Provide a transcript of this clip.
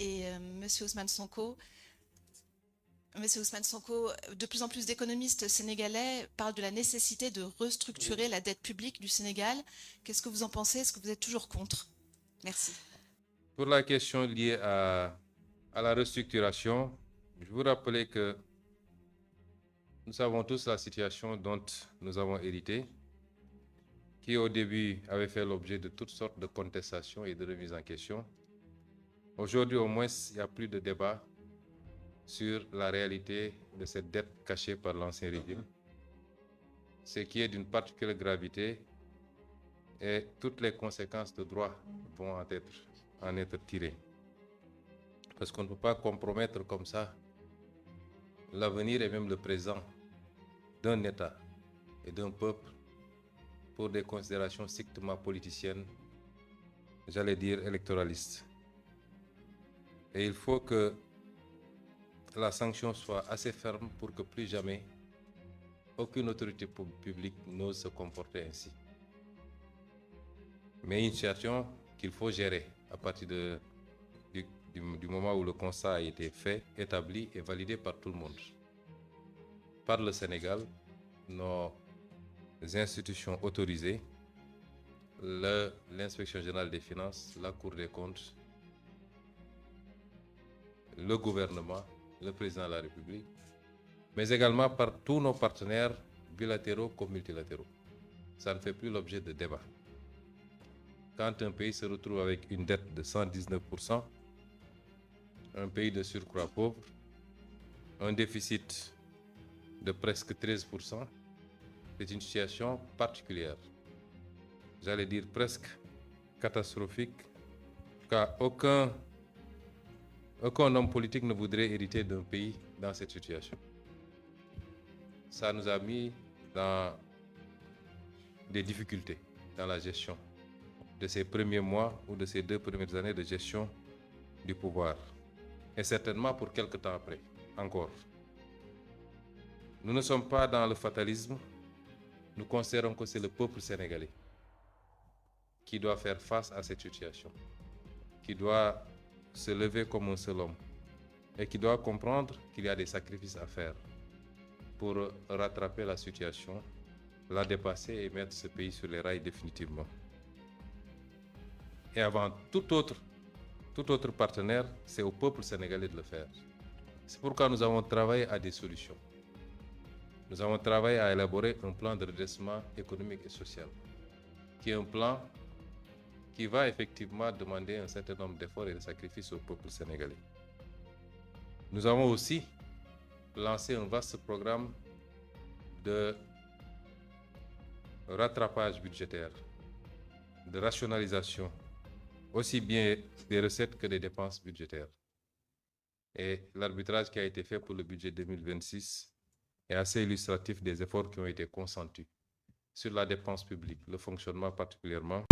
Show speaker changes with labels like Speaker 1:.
Speaker 1: Et Monsieur Ousmane Sonko, de plus en plus d'économistes sénégalais parlent de la nécessité de restructurer la dette publique du Sénégal. Qu'est-ce que vous en pensez? Est-ce que vous êtes toujours contre? Merci.
Speaker 2: Pour la question liée à la restructuration, je vous rappelais que nous savons tous la situation dont nous avons hérité, qui au début avait fait l'objet de toutes sortes de contestations et de remises en question. Aujourd'hui, au moins, il n'y a plus de débat sur la réalité de cette dette cachée par l'ancien régime, ce qui est d'une particulière gravité, et toutes les conséquences de droit vont en être tirées. Parce qu'on ne peut pas compromettre comme ça l'avenir et même le présent d'un État et d'un peuple pour des considérations strictement politiciennes, j'allais dire électoralistes. Et il faut que la sanction soit assez ferme pour que plus jamais aucune autorité publique n'ose se comporter ainsi. Mais une situation qu'il faut gérer à partir du moment où le constat a été fait, établi et validé par tout le monde. Par le Sénégal, nos institutions autorisées, l'inspection générale des finances, la Cour des comptes, le gouvernement, le président de la République, mais également par tous nos partenaires bilatéraux comme multilatéraux. Ça ne fait plus l'objet de débat. Quand un pays se retrouve avec une dette de 119%, un pays de surcroît pauvre, un déficit de presque 13%, c'est une situation particulière. J'allais dire presque catastrophique, car aucun homme politique ne voudrait hériter d'un pays dans cette situation. Ça nous a mis dans des difficultés dans la gestion de ces premiers mois ou de ces 2 premières années de gestion du pouvoir. Et certainement pour quelque temps après, encore. Nous ne sommes pas dans le fatalisme. Nous considérons que c'est le peuple sénégalais qui doit faire face à cette situation, qui doit se lever comme un seul homme et qui doit comprendre qu'il y a des sacrifices à faire pour rattraper la situation, la dépasser et mettre ce pays sur les rails définitivement. Et avant tout autre partenaire, c'est au peuple sénégalais de le faire. C'est pourquoi nous avons travaillé à des solutions. Nous avons travaillé à élaborer un plan de redressement économique et social, qui est un plan qui va effectivement demander un certain nombre d'efforts et de sacrifices au peuple sénégalais. Nous avons aussi lancé un vaste programme de rattrapage budgétaire, de rationalisation, aussi bien des recettes que des dépenses budgétaires. Et l'arbitrage qui a été fait pour le budget 2026 est assez illustratif des efforts qui ont été consentis sur la dépense publique, le fonctionnement particulièrement.